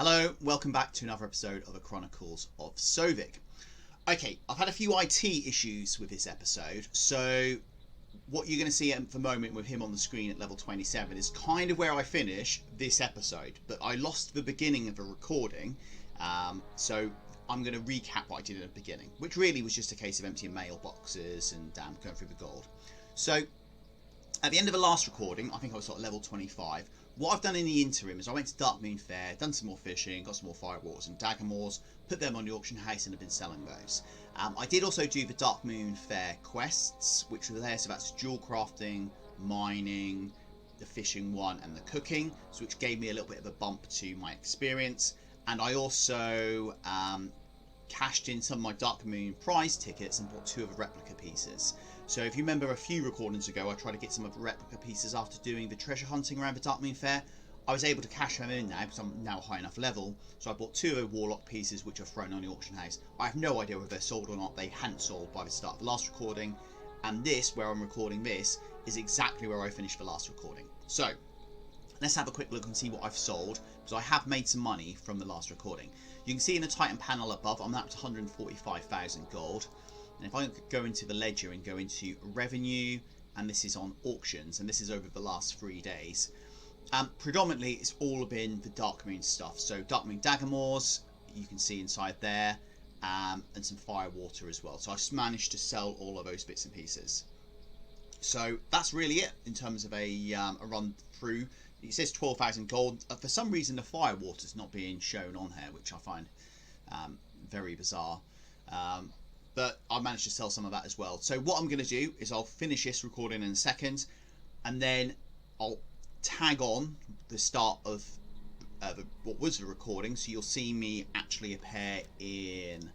Hello, welcome back to another episode of the Chronicles of Sovik. Okay, I've had a few IT issues with this episode, so what you're going to see at the moment with him on the screen at level 27 is kind of where I finish this episode, but I lost the beginning of the recording, so I'm going to recap what I did at the beginning, which really was just a case of emptying mailboxes and going through the gold. So, at the end of the last recording, I think I was sort of level 25. What I've done in the interim is I went to Darkmoon Fair, done some more fishing, got some more firewalls and dagamores, put them on the auction house and have been selling those. I did also do the Darkmoon Fair quests, which were there, so that's jewel crafting, mining, the fishing one and the cooking, so which gave me a little bit of a bump to my experience. And I also cashed in some of my Darkmoon prize tickets and bought 2 of the replica pieces. So if you remember a few recordings ago, I tried to get some of the replica pieces after doing the treasure hunting around the Darkmoon Fair. I was able to cash them in now because I'm now a high enough level. So I bought 2 of the warlock pieces which are thrown on the auction house. I have no idea whether they're sold or not. They hadn't sold by the start of the last recording. And this, where I'm recording this, is exactly where I finished the last recording. So let's have a quick look and see what I've sold, because I have made some money from the last recording. You can see in the Titan panel above, I'm up to 145,000 gold. And if I go into the ledger and go into revenue, and this is on auctions, and this is over the last 3 days, predominantly it's all been the Darkmoon stuff. So Darkmoon dagamores, you can see inside there, and some firewater as well. So I've managed to sell all of those bits and pieces. So that's really it in terms of a run through. It says 12,000 gold. For some reason the firewater's not being shown on here, which I find very bizarre. But I managed to sell some of that as well. So what I'm going to do is I'll finish this recording in a second, and then I'll tag on the start of what was the recording. So you'll see me actually appear in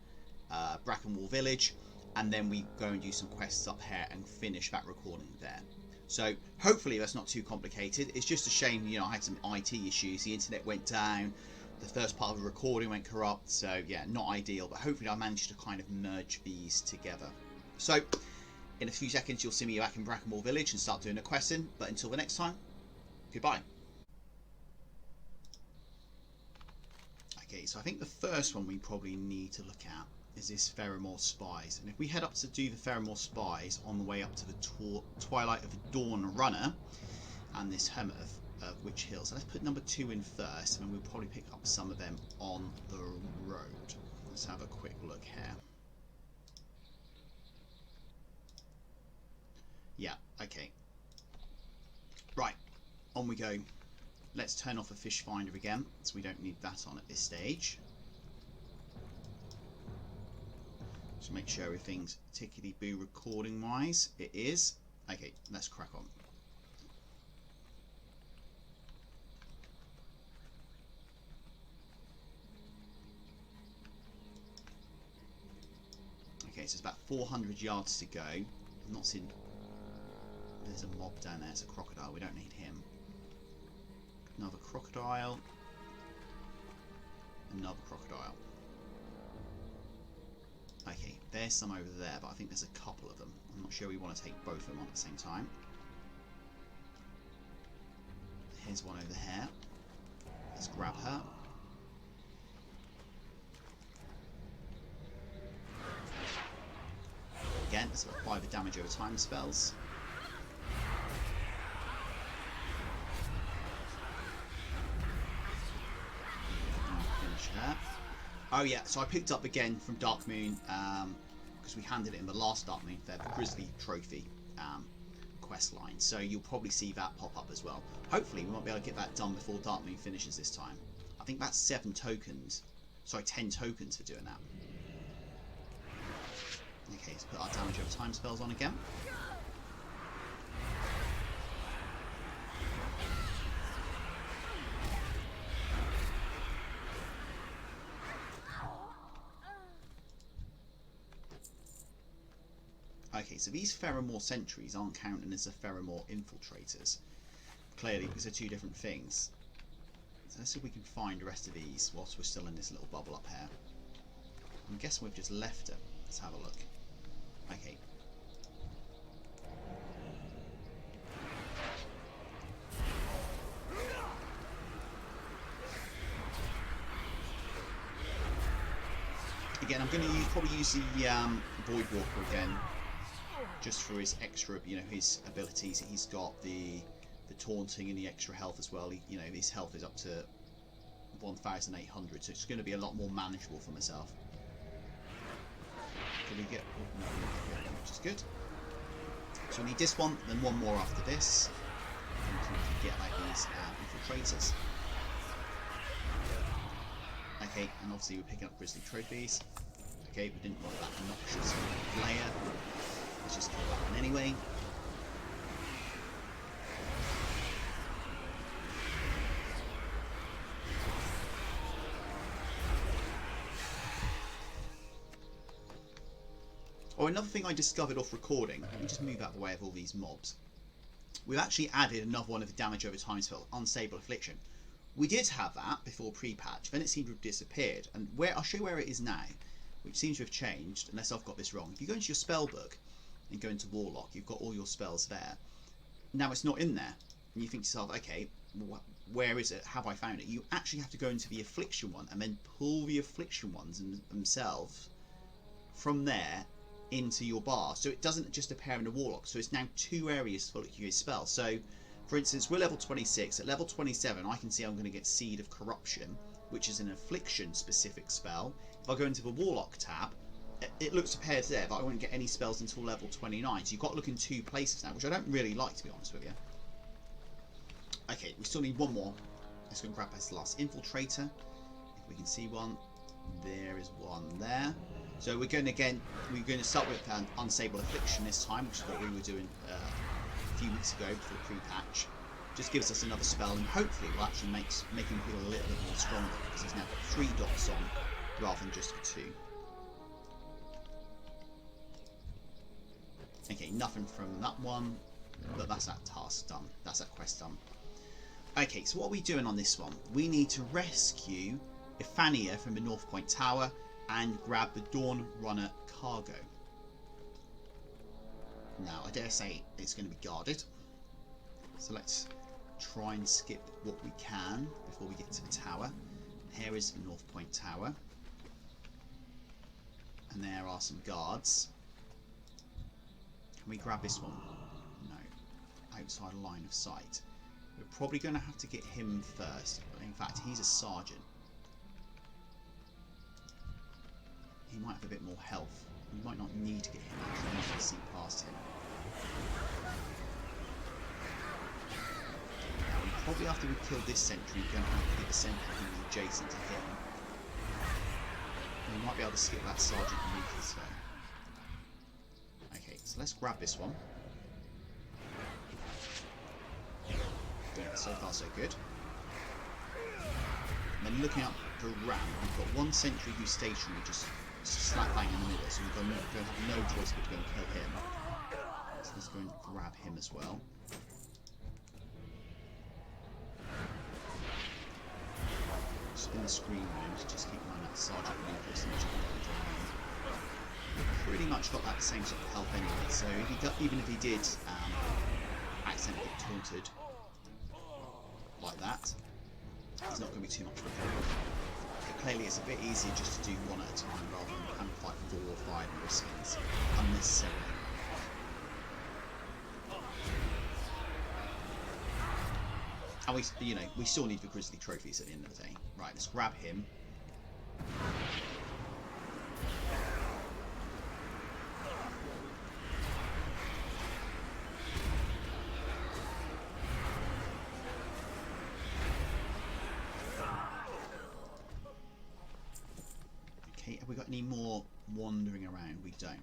Brackenwall Village, and then we go and do some quests up here and finish that recording there. So hopefully that's not too complicated. It's just a shame, you know, I had some IT issues. The internet went down. The first part of the recording went corrupt, so yeah, not ideal, but hopefully I managed to kind of merge these together. So, in a few seconds you'll see me back in Brackenwall Village and start doing a questing, but until the next time, goodbye. Okay, so I think the first one we probably need to look at is this Pheromore Spies, and if we head up to do the Pheromore Spies on the way up to the Twilight of the Dawn Runner, and this Hermit of Witch Hills. So let's put number 2 in first, and then we'll probably pick up some of them on the road. Let's have a quick look here. Yeah, okay. Right, on we go. Let's turn off the fish finder again, so we don't need that on at this stage. Just make sure everything's tickety-boo recording-wise. It is. Okay, let's crack on. Okay, so it's about 400 yards to go. I'm not seeing... There's a mob down there. It's a crocodile. We don't need him. Another crocodile. Another crocodile. Okay, there's some over there, but I think there's a couple of them. I'm not sure we want to take both of them on at the same time. Here's one over here. Let's grab her. Again, let's apply the damage over time spells. Finish her. Oh yeah, so I picked up again from Darkmoon, because we handed it in the last Darkmoon Fair, the Grizzly Trophy quest line. So you'll probably see that pop up as well. Hopefully we might be able to get that done before Darkmoon finishes this time. I think that's 7 tokens. Sorry, 10 tokens for doing that. Okay, let's put our damage over time spells on again. Okay, so these Pheromore sentries aren't counting as the Pheromore infiltrators. Clearly, because they're 2 different things. So let's see if we can find the rest of these whilst we're still in this little bubble up here. I'm guessing we've just left it. Let's have a look. Okay. Again, I'm going to probably use the Void Walker again, just for his extra, his abilities. He's got the taunting and the extra health as well. His health is up to 1,800, so it's going to be a lot more manageable for myself. Can we get? Oh, no, which is good. So we need this one, then one more after this. And we can get like these infiltrators. Okay, and obviously we're picking up Grizzly trophies. Okay, we didn't want that obnoxious layer. Let's just kill that one anyway. Oh, another thing I discovered off recording, let me just move out of the way of all these mobs. We've actually added another one of the damage over time spell, Unstable Affliction. We did have that before pre-patch, then it seemed to have disappeared, and I'll show you where it is now, which seems to have changed, unless I've got this wrong. If you go into your spell book and go into Warlock, you've got all your spells there. Now it's not in there, and you think to yourself, okay, where is it? Have I found it? You actually have to go into the Affliction one, and then pull the Affliction ones themselves from there into your bar, so it doesn't just appear in the Warlock. So it's now 2 areas for your spell. So for instance, we're level 26. At level 27 I can see I'm going to get Seed of Corruption, which is an affliction specific spell. If I go into the Warlock tab, it looks appeared there, but I won't get any spells until level 29. So you've got to look in 2 places now, which I don't really like, to be honest with you. Okay, we still need one more. Let's go and grab this last Infiltrator. If we can see one, there is one there. So we're going to start with Unstable Affliction this time, which is what we were doing a few weeks ago before pre-patch. Just gives us another spell, and hopefully will actually make him feel a little bit more stronger, because he's now got 3 dots on rather than just the 2. Okay, nothing from that one, but that's that task done. That's that quest done. Okay, so what are we doing on this one? We need to rescue Ifania from the North Point Tower and grab the Dawn Runner cargo. Now, I dare say it's going to be guarded, so let's try and skip what we can before we get to the tower. Here is the North Point Tower, and there are some guards. Can we grab this one? No, outside line of sight. We're probably going to have to get him first. In fact, he's a sergeant. He might have a bit more health. We might not need to get him, actually. We might see past him. Now, probably after we kill this sentry, we're going to have to get the sentry who's adjacent to him. We might be able to skip that sergeant and move this way. Okay, so let's grab this one. Yeah, so far so good. And then looking up the ramp, we've got one sentry who's stationary, just slap bang in the middle, so we're going to have no choice but to go and kill him. So let's go and grab him as well. Spin the screen around, just keep an eye on that sergeant Lucas and pretty much got that same sort of health anyway, so if even if he did accidentally get taunted like that, it's not going to be too much of a problem. But clearly it's a bit easier just to do one at a time rather than having to fight 4 or 5 and risking it unnecessarily. And we still need the Grizzly trophies at the end of the day. Right, let's grab him. Okay, have we got any more wandering around? We don't.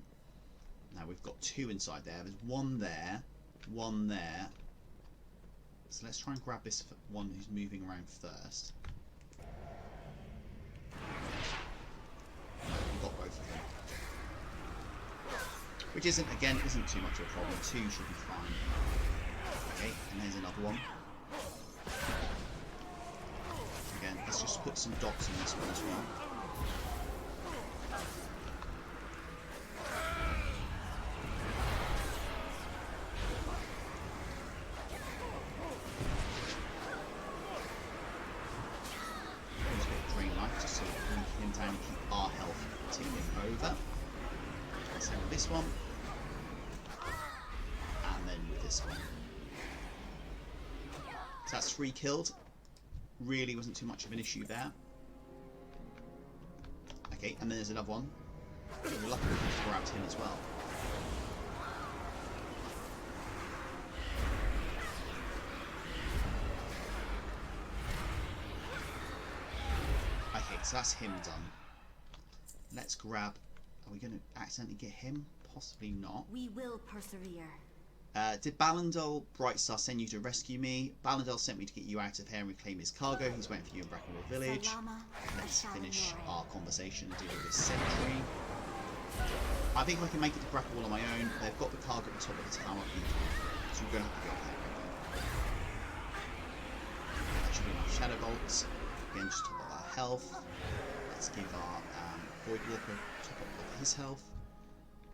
Now we've got 2 inside there. There's one there, one there. So let's try and grab this one who's moving around first. We've got both of them. Which isn't too much of a problem. 2 should be fine. Okay, and there's another one. Again, let's just put some dots in this one as well. tip him over. Same with this one. And then with this one. So that's 3 killed. Really wasn't too much of an issue there. Okay, and then there's another one. We're lucky we grabbed him as well. Okay, so that's him done. Let's grab... Are we going to accidentally get him? Possibly not. We will persevere. Did Ballandel Brightstar send you to rescue me? Ballandel sent me to get you out of here and reclaim his cargo. He's waiting for you in Brackenwood Village. Let's finish our conversation and deal with this sentry. I think I can make it to Brackenwood on my own. They've got the cargo at the top of the tower. So we're going to have to go up there. That should be enough Shadow Bolts. Again, just top up our health. Let's give our Void Walker top up of his health.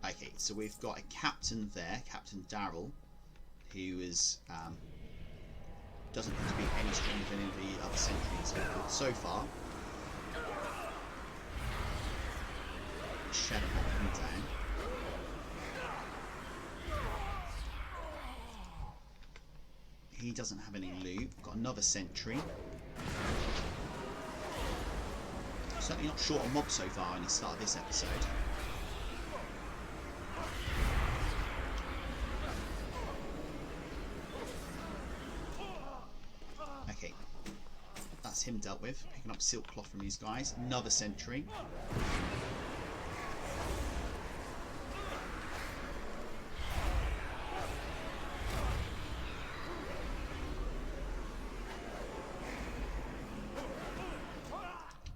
Okay, so we've got a captain there, Captain Darrell, who is doesn't seem to be any stronger than any of the other sentries we've got so far. Shadow Bolt him down. He doesn't have any loot. We've got another sentry. Certainly not short on mobs so far in the start of this episode. Okay, that's him dealt with. Picking up silk cloth from these guys. Another sentry.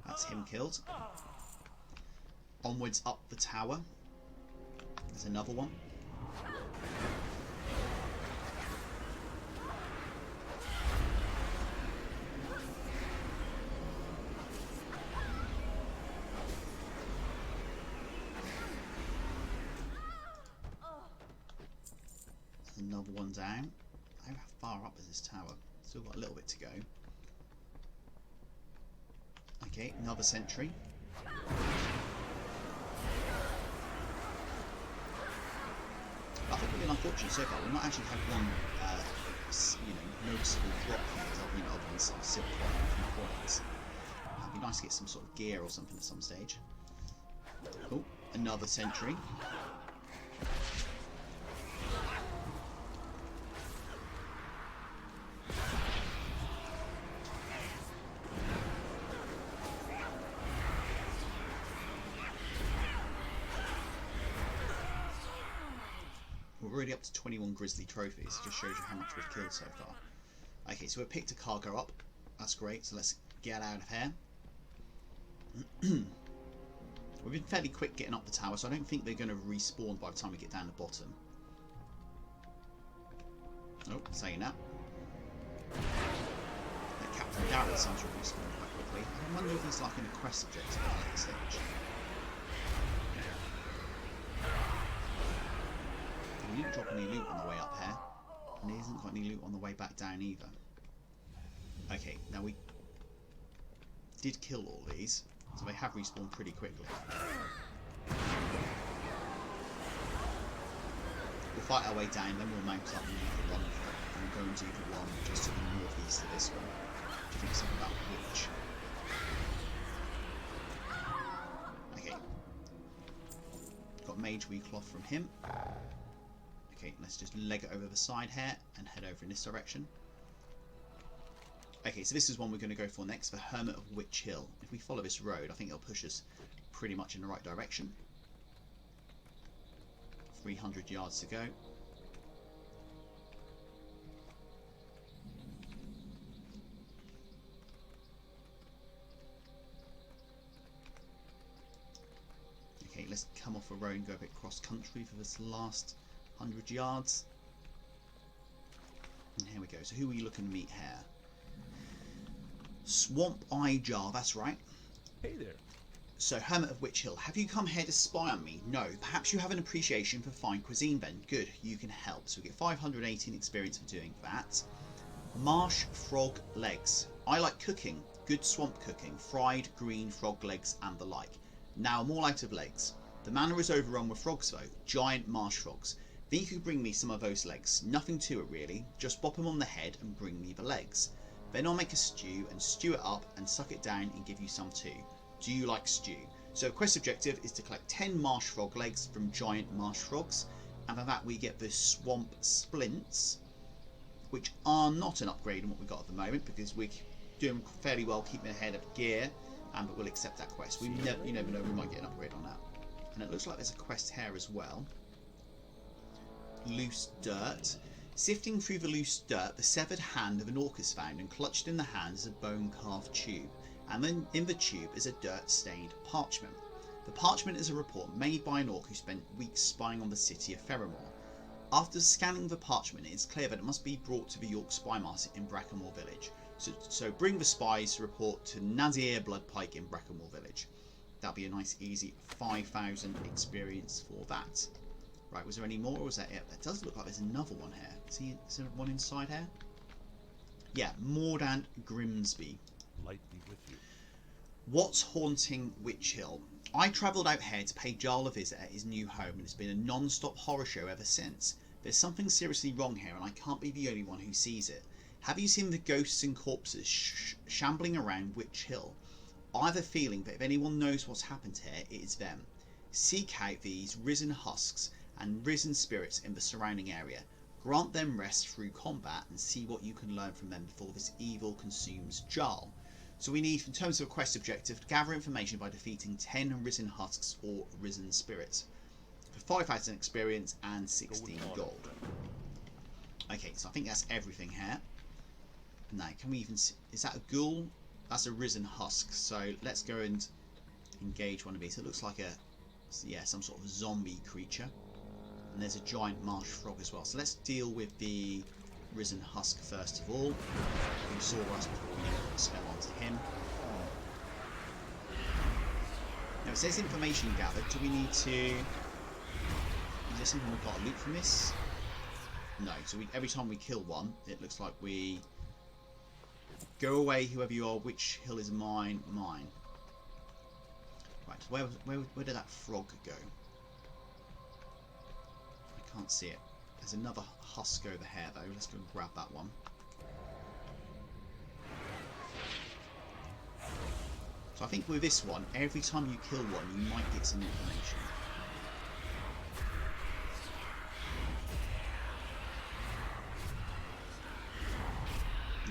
That's him killed. Onwards up the tower. There's another one. Another one down. How far up is this tower? Still got a little bit to go. Okay, another sentry. I think we've been unfortunate so far. We've not actually had one, noticeable drop here, other than some silk cloth and coins. It'd be nice to get some sort of gear or something at some stage. Oh, another sentry. We're already up to 21 Grizzly trophies. It just shows you how much we've killed so far. Okay, so we've picked a cargo up. That's great. So let's get out of here. We've been fairly quick getting up the tower, so I don't think they're going to respawn by the time we get down the bottom. Oh, saying that. Captain Darrell seems to respawn quite quickly. I wonder if he's like in a quest objective at this stage. He didn't drop any loot on the way up here, and he hasn't got any loot on the way back down either. Okay, now we did kill all these, so they have respawned pretty quickly. We'll fight our way down, then we'll mount up and make a run for it, and we'll go into the one just to the northeast of this one. Do you think something about which? Okay. Got mage recloth from him. Okay, let's just leg it over the side here and head over in this direction. Okay, so this is one we're going to go for next, the Hermit of Witch Hill. If we follow this road, I think it'll push us pretty much in the right direction. 300 yards to go. Okay, let's come off a road and go a bit cross country for this last 100 yards. And here we go. So who are we looking to meet here? Swamplight Jar, that's right. Hey there. So, Hermit of Witch Hill, have you come here to spy on me? No. Perhaps you have an appreciation for fine cuisine then. Good, you can help. So we get 518 experience for doing that. Marsh frog legs. I like cooking. Good swamp cooking. Fried green frog legs and the like. Now I'm all out of legs. The manor is overrun with frogs though, giant marsh frogs. Think you could bring me some of those legs. Nothing to it really, just bop them on the head and bring me the legs. Then I'll make a stew and stew it up and suck it down and give you some too. Do you like stew? So quest objective is to collect 10 marsh frog legs from giant marsh frogs, and for that we get the swamp splints, which are not an upgrade on what we've got at the moment because we're doing fairly well keeping ahead of gear, but we'll accept that quest. You never know, we might get an upgrade on that. And it looks like there's a quest here as well. Loose dirt. Sifting through the loose dirt, the severed hand of an orc is found, and clutched in the hand is a bone-carved tube, and then in the tube is a dirt-stained parchment. The parchment is a report made by an orc who spent weeks spying on the city of Ferrymore. After scanning the parchment, it is clear that it must be brought to the York Spymaster in Brackenmore village. So bring the spies report to Nazir Bloodpike in Brackenmore village. That'll be a nice easy 5,000 experience for that. Right, was there any more or was that it? It does look like there's another one here. Is there one inside here? Yeah, Mordant Grimsby. Light be with you. What's haunting Witch Hill? I travelled out here to pay Jarl a visit at his new home, and it's been a non-stop horror show ever since. There's something seriously wrong here, and I can't be the only one who sees it. Have you seen the ghosts and corpses shambling around Witch Hill? I have a feeling that if anyone knows what's happened here, it is them. Seek out these risen husks and risen spirits in the surrounding area. Grant them rest through combat and see what you can learn from them before this evil consumes Jarl. So we need, in terms of a quest objective, to gather information by defeating 10 risen husks or risen spirits for 5,000 experience and 16 gold. Okay, so I think that's everything here. Now, can we even see, is that a ghoul? That's a risen husk, so let's go and engage one of these. It looks like some sort of zombie creature. And there's a giant marsh frog as well. So let's deal with the risen husk first of all. Who saw us before we put the spell onto him. Now it says information gathered. Do we need to... Is there something we've got to loot from this? No. So every time we kill one, it looks like we... Go away, whoever you are. Which hill is mine? Mine. Right. Where did that frog go? Can't see it. There's another husk over here though. Let's go and grab that one. So I think with this one, every time you kill one, you might get some information.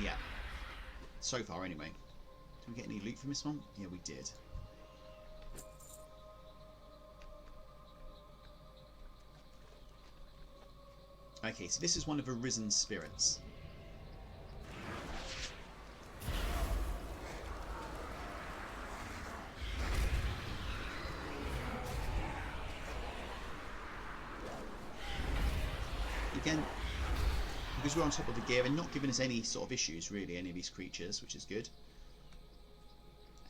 Yeah. So far anyway. Did we get any loot from this one? Yeah, we did. Okay, so this is one of the risen spirits. Again, because we're on top of the gear, and not giving us any sort of issues, really, any of these creatures, which is good.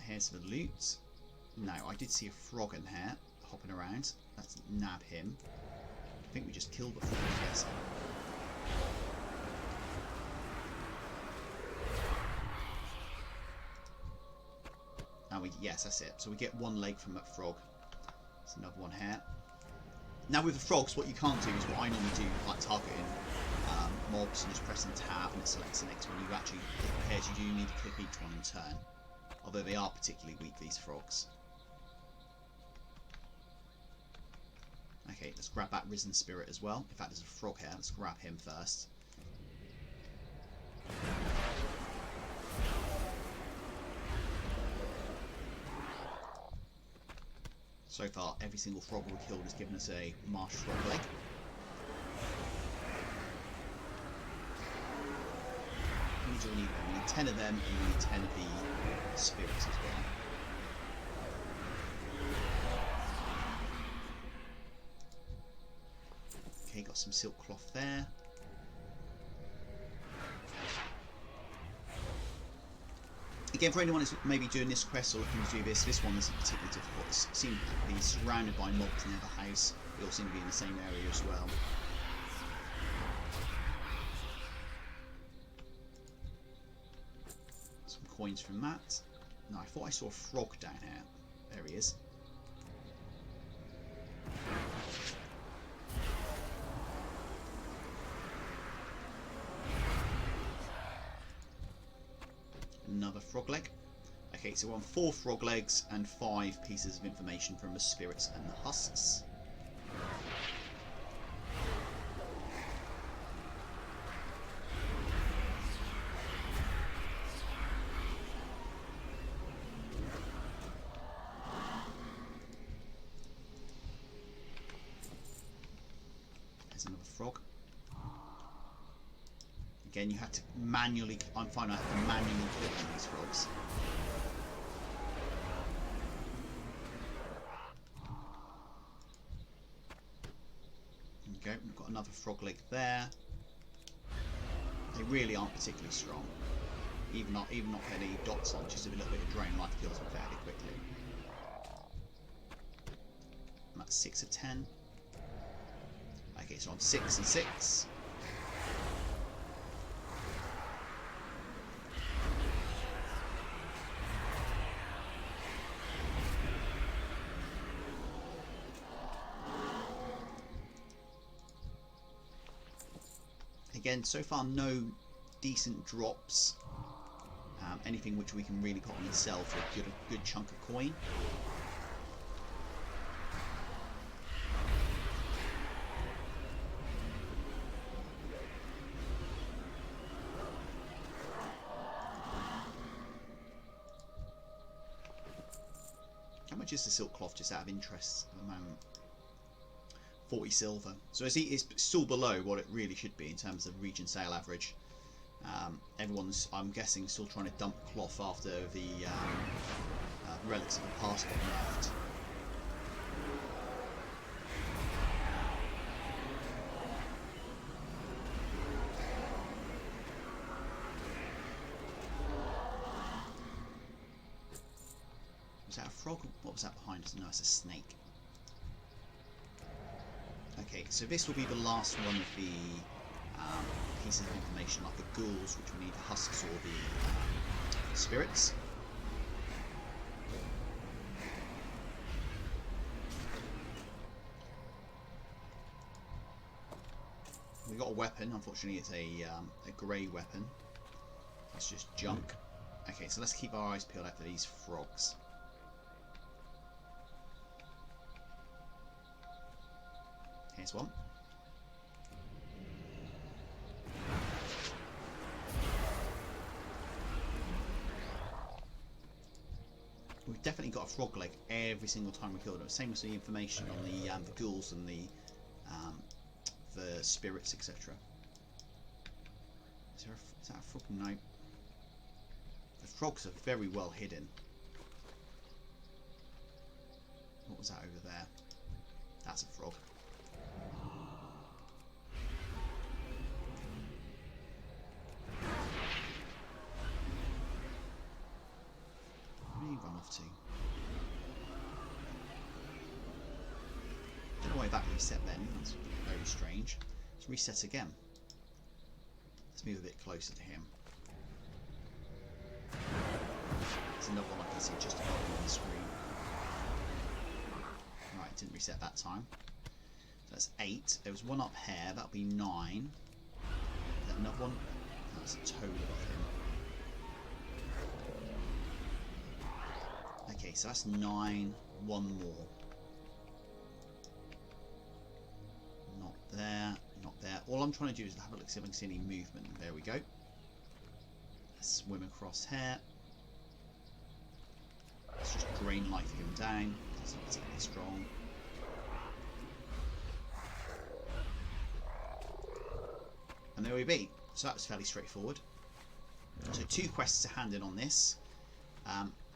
Here's the loot. No, I did see a frog in here, hopping around. Let's nab him. I think we just killed the frog, yes. Yes, that's it. So we get one leg from that frog. There's another one here. Now with the frogs, what you can't do is what I normally do, like targeting mobs and just pressing tab and it selects the next one. You actually, it appears you do need to click each one in turn. Although they are particularly weak, these frogs. Okay, let's grab that risen spirit as well. In fact, there's a frog here. Let's grab him first. So far, every single frog we've killed has given us a marsh frog leg. We need 10 of them, and we need 10 of the spirits as well. Okay, got some silk cloth there. Again, for anyone who's maybe doing this quest or looking to do this, this one isn't particularly difficult. It seems to be surrounded by mobs near the house. We all seem to be in the same area as well. Some coins from that. No, I thought I saw a frog down here. There he is. Another frog leg. Okay, so we're on 4 frog legs and 5 pieces of information from the spirits and the husks. There's another frog. Again, you have to manually, I'm finding I have to manually click on these frogs. There we go, we've got another frog leg there. They really aren't particularly strong. Even not putting any dots on, just a little bit of drain life kills them fairly quickly. And that's 6 of 10. Okay, so I'm 6 and 6. Again, so far no decent drops. Anything which we can really put on and sell for a good chunk of coin. How much is the silk cloth, just out of interest at the moment? 40 silver. So it's still below what it really should be in terms of region sale average. Everyone's, I'm guessing, still trying to dump cloth after the relics of the past got nerfed. Was that a frog? What was that behind us? No, it's a snake. Okay, so this will be the last one of the pieces of information, like the ghouls, which we need the husks or the spirits. We got a weapon. Unfortunately, it's a grey weapon. That's just junk. Okay, so let's keep our eyes peeled out for these frogs. Here's one. We've definitely got a frog leg every single time we kill them. Same as the information on the ghouls and the spirits, etc. Is that a frog? No. The frogs are very well hidden. What was that over there? That's a frog. Where did he run off to? Don't know why that reset then. That's very strange. Let's reset again. Let's move a bit closer to him. There's another one I can see just above me on the screen. Right, it didn't reset that time. So that's 8. There was one up here. That'll be 9. Is that another one? That's a toad above him. Okay, so that's 9. One more. Not there. Not there. All I'm trying to do is have a look, see if I can see any movement. There we go. Let's swim across here. Let's just drain life him down. It's not particularly strong. And there we be. So that was fairly straightforward. So 2 quests to hand in on this.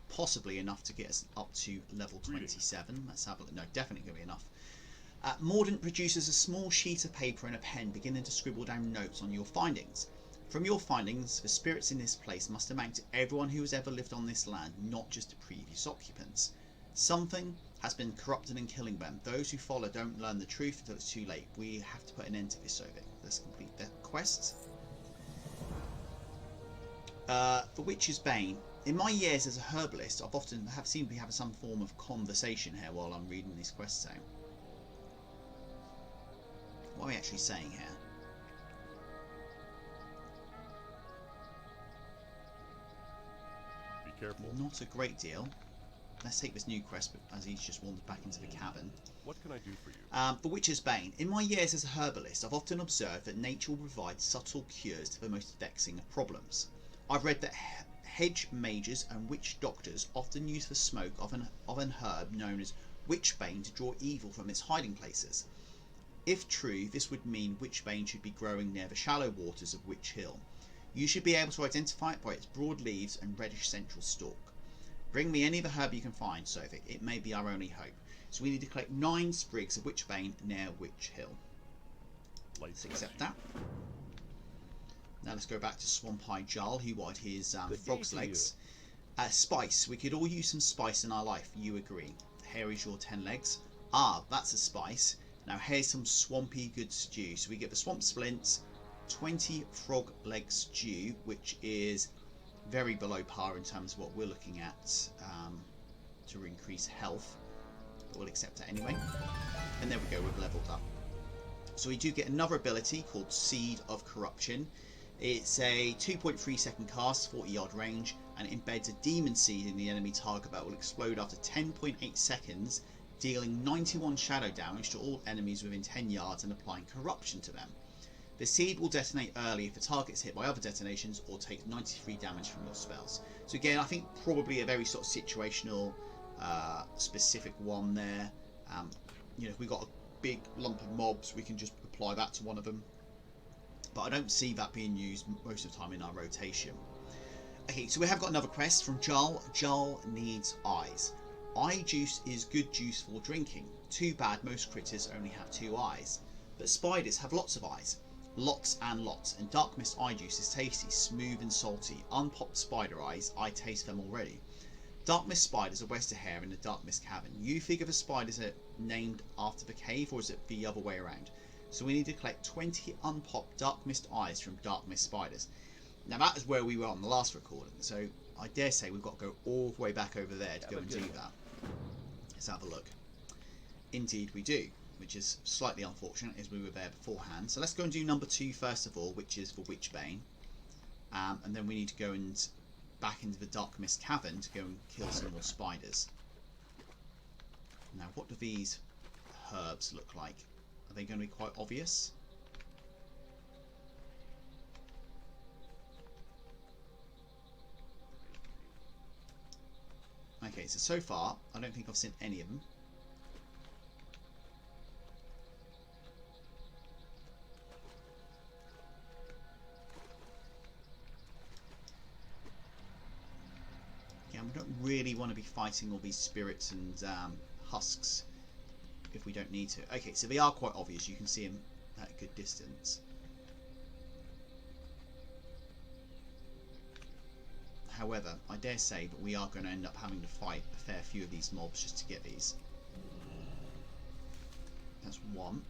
Possibly enough to get us up to level 27. Let's have a look. No, definitely going to be enough. Mordant produces a small sheet of paper and a pen, beginning to scribble down notes on your findings. From your findings, the spirits in this place must amount to everyone who has ever lived on this land, not just the previous occupants. Something has been corrupted and killing them. Those who follow don't learn the truth until it's too late. We have to put an end to this, Sovik. Let's complete the quest. The Witch's Bane. In my years as a herbalist, I've often seen me having some form of conversation here while I'm reading these quests out. What are we actually saying here? Be careful. Not a great deal. Let's take this new quest as he's just wandered back into the cabin. What can I do for you? The Witcher's Bane. In my years as a herbalist, I've often observed that nature will provide subtle cures to the most vexing of problems. I've read that hedge mages and witch doctors often use the smoke of an herb known as Witchbane to draw evil from its hiding places. If true, this would mean Witchbane should be growing near the shallow waters of Witch Hill. You should be able to identify it by its broad leaves and reddish central stalk. Bring me any of the herb you can find, Sovik. It may be our only hope. So we need to collect 9 sprigs of Witchbane near Witch Hill. Let's accept that. Now let's go back to Swamplight Jarl, who wanted his frog's legs. Spice. We could all use some spice in our life. You agree. Here is your 10 legs. Ah, that's a spice. Now here's some swampy good stew. So we get the swamp splints, 20 frog leg stew, which is very below par in terms of what we're looking at to increase health. But we'll accept that anyway. And there we go, we've leveled up. So we do get another ability called Seed of Corruption. It's a 2.3 second cast, 40 yard range, and it embeds a demon seed in the enemy target that will explode after 10.8 seconds, dealing 91 shadow damage to all enemies within 10 yards and applying corruption to them. The seed will detonate early if the target is hit by other detonations or takes 93 damage from your spells. So again, I think probably a very sort of situational, specific one there. You know, if we've got a big lump of mobs, we can just apply that to one of them. But I don't see that being used most of the time in our rotation. Okay, so we have got another quest from Jarl. Jarl needs eyes. Eye juice is good juice for drinking. Too bad most critters only have 2 eyes. But spiders have lots of eyes. Lots and lots. And dark mist eye juice is tasty, smooth and salty. Unpopped spider eyes, I taste them already. Dark mist spiders are Wester Hare in the dark mist cavern. You figure the spiders are named after the cave, or is it the other way around? So we need to collect 20 unpopped dark mist eyes from dark mist spiders. Now that is where we were on the last recording, so I dare say we've got to go all the way back over there to go and do that. Let's have a look. Indeed we do, which is slightly unfortunate as we were there beforehand. So let's go and do number 2 first of all, which is for Witchbane. And then we need to go and back into the dark mist cavern to go and kill some more spiders. Now what do these herbs look like? Are they going to be quite obvious? Okay, so far I don't think I've seen any of them. Yeah, we don't really want to be fighting all these spirits and husks if we don't need to. Okay, so they are quite obvious. You can see them at a good distance. However, I dare say that we are going to end up having to fight a fair few of these mobs just to get these. That's one.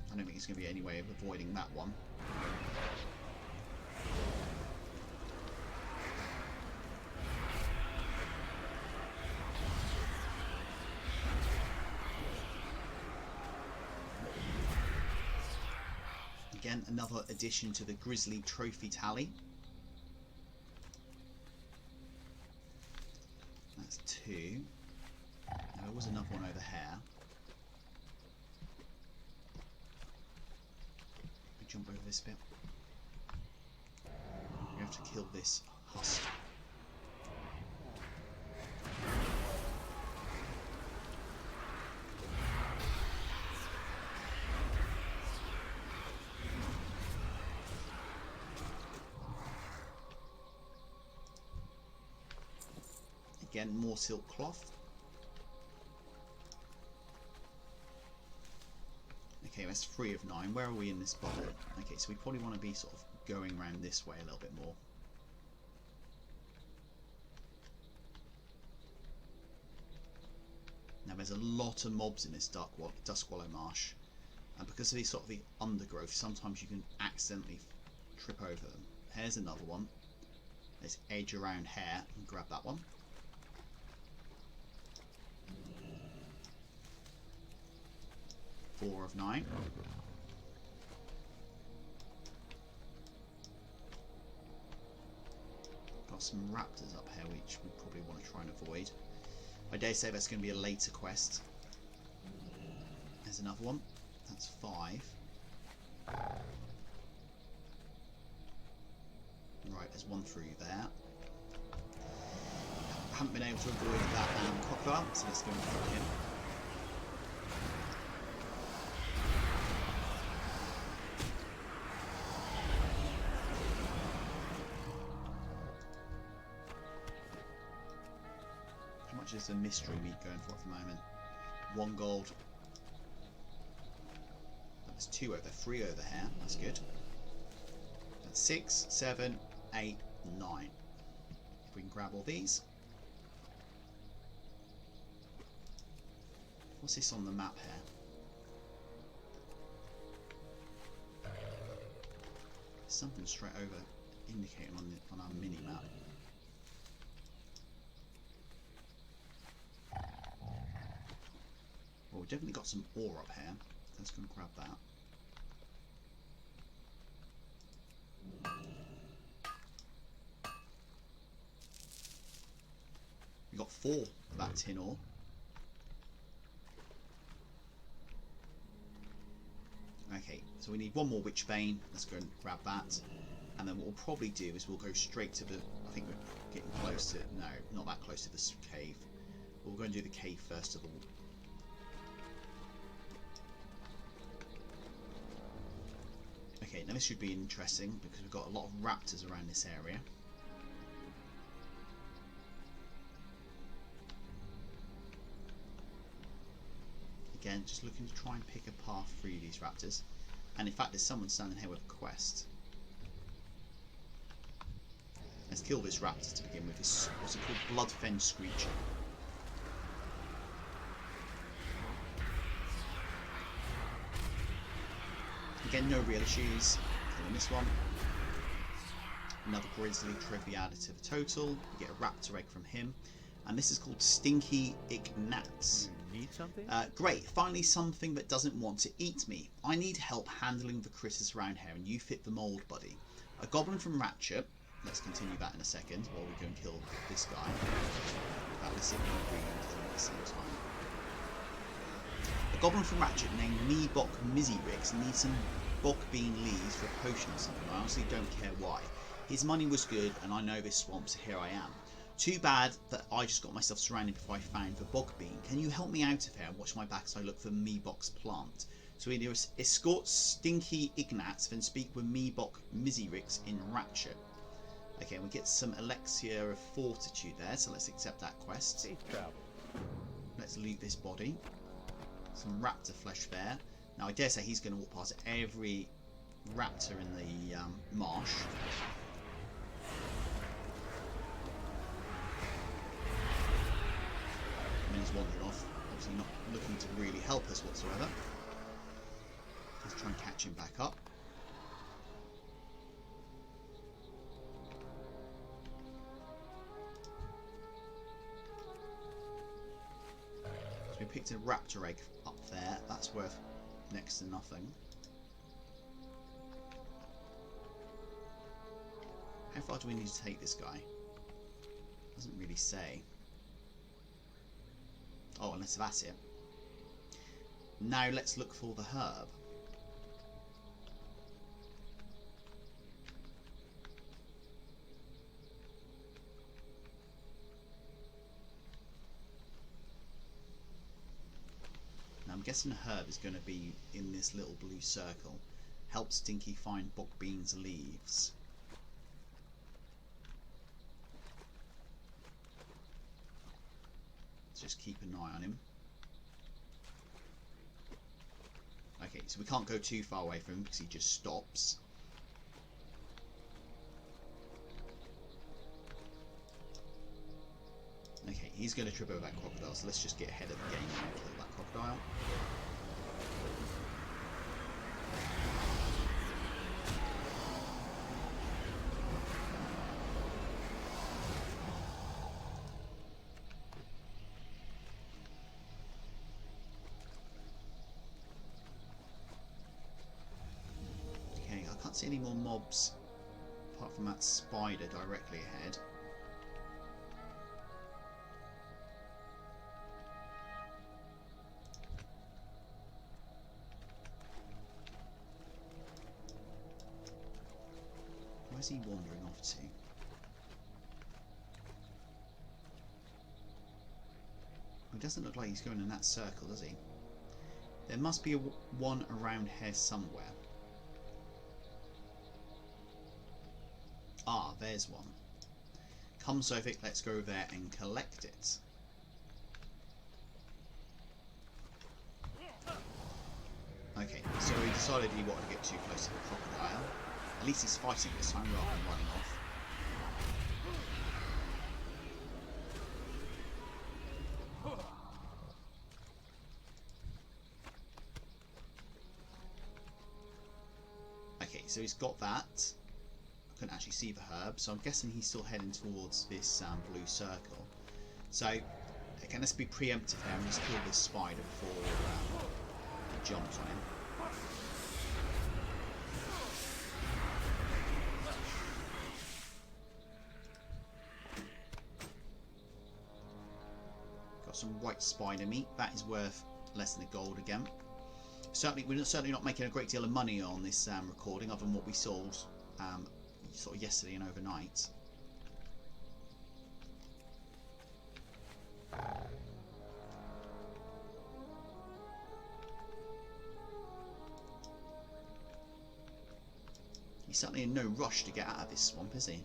I don't think there's going to be any way of avoiding that one. Again, another addition to the Grizzly Trophy tally. That's 2. Now, there was another one over here. We jump over this bit. We have to kill this husk. Again, more silk cloth. Okay, that's 3 of 9. Where are we in this bubble? Okay, so we probably want to be sort of going around this way a little bit more. Now there's a lot of mobs in this Duskwallow Marsh, and because of these sort of the undergrowth, sometimes you can accidentally trip over them. Here's another one. Let's edge around here and grab that one. 4 of 9. Got some raptors up here, which we probably want to try and avoid. I dare say that's going to be a later quest. There's another one. That's 5. Right, there's one through there. Haven't been able to avoid that crocodile, so let's go and fight him. How much is the mystery meat going for at the moment? 1 gold. There's 2 over, 3 over here. That's good. That's 6, 7, 8, 9. If we can grab all these. What's this on the map here? Something straight over indicating on our mini map. Well, we've definitely got some ore up here. Let's go and grab that. We got 4 of that tin ore. Okay, so we need 1 more Witchbane. Let's go and grab that. And then what we'll probably do is we'll go straight to the... I think we're getting close to... No, not that close to this cave. We'll go and do the cave first of all. Okay, now this should be interesting because we've got a lot of raptors around this area. Again, just looking to try and pick a path through these raptors. And in fact, there's someone standing here with a quest. Let's kill this raptor to begin with. This, what's it called? Bloodfen Screecher. Again, no real issues. Killing this one. Another grizzly trophy added to the total. We get a raptor egg from him. And this is called Stinky Ignatz. Need something? Great, finally something that doesn't want to eat me. I need help handling the critters around here, and you fit the mould, buddy. A goblin from Ratchet. Let's continue that in a second while we go and kill this guy. That is it, we're going to kill him at the same time. A goblin from Ratchet named Meebok Mizzyrix needs some bog bean leaves for a potion or something. I honestly don't care why. His money was good, and I know this swamp, so here I am. Too bad that I just got myself surrounded before I found the bog bean. Can you help me out of here and watch my back as I look for Meebok's plant? So we need to escort Stinky Ignatz, then speak with Meebok Mizzyrix in Ratchet. Okay, we get some elixir of fortitude there, so let's accept that quest. Safe travel. Let's loot this body. Some raptor flesh there. Now I dare say he's going to walk past every raptor in the marsh. And then he's wandering off, obviously not looking to really help us whatsoever. Let's try and catch him back up. So we picked a raptor egg up there, that's worth next to nothing. How far do we need to take this guy? Doesn't really say. Oh, unless that's it. Now let's look for the herb. Now I'm guessing the herb is going to be in this little blue circle. Help Stinky find bog beans leaves. Just keep an eye on him. Okay, so we can't go too far away from him because he just stops. Okay, he's going to trip over that crocodile, so let's just get ahead of the game and kill that crocodile. see any more mobs apart from that spider directly ahead. Where's he wandering off to? It doesn't look like he's going in that circle, does he? There must be one around here somewhere. Ah, there's one. Come, Sovik, let's go there and collect it. Okay, so he decided he wanted to get too close to the crocodile. At least he's fighting this time rather than running off. Okay, so he's got that. I couldn't actually see the herb, so I'm guessing he's still heading towards this blue circle. So, again, let's be preemptive here and just kill this spider before he jumps on him. Got some white spider meat. That is worth less than a gold again. We're certainly not making a great deal of money on this recording, other than what we sold sort of yesterday and overnight. He's certainly in no rush to get out of this swamp, is he?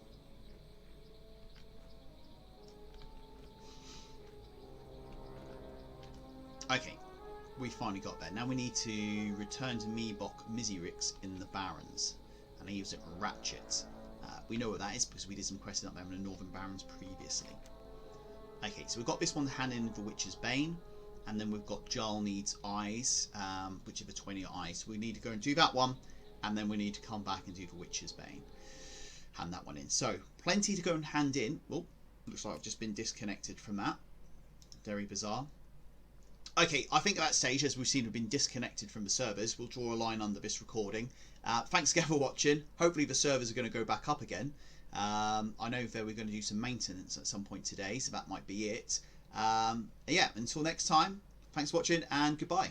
Okay, we finally got there. Now we need to return to Mizirix in the Barrens, and I use it for Ratchet. We know what that is because we did some questing up there in the Northern Barrens previously. Okay, so we've got this one to hand in the Witch's Bane, and then we've got Jarl needs eyes, which are the 20 eyes. So we need to go and do that one, and then we need to come back and do the Witch's Bane. Hand that one in. So, plenty to go and hand in. Oh, looks like I've just been disconnected from that. Very bizarre. Okay, I think at that stage, as we've seen, we've been disconnected from the servers. We'll draw a line under this recording. Thanks again for watching. Hopefully the servers are going to go back up again. I know that we're going to do some maintenance at some point today, so that might be it. Yeah, until next time, thanks for watching and goodbye.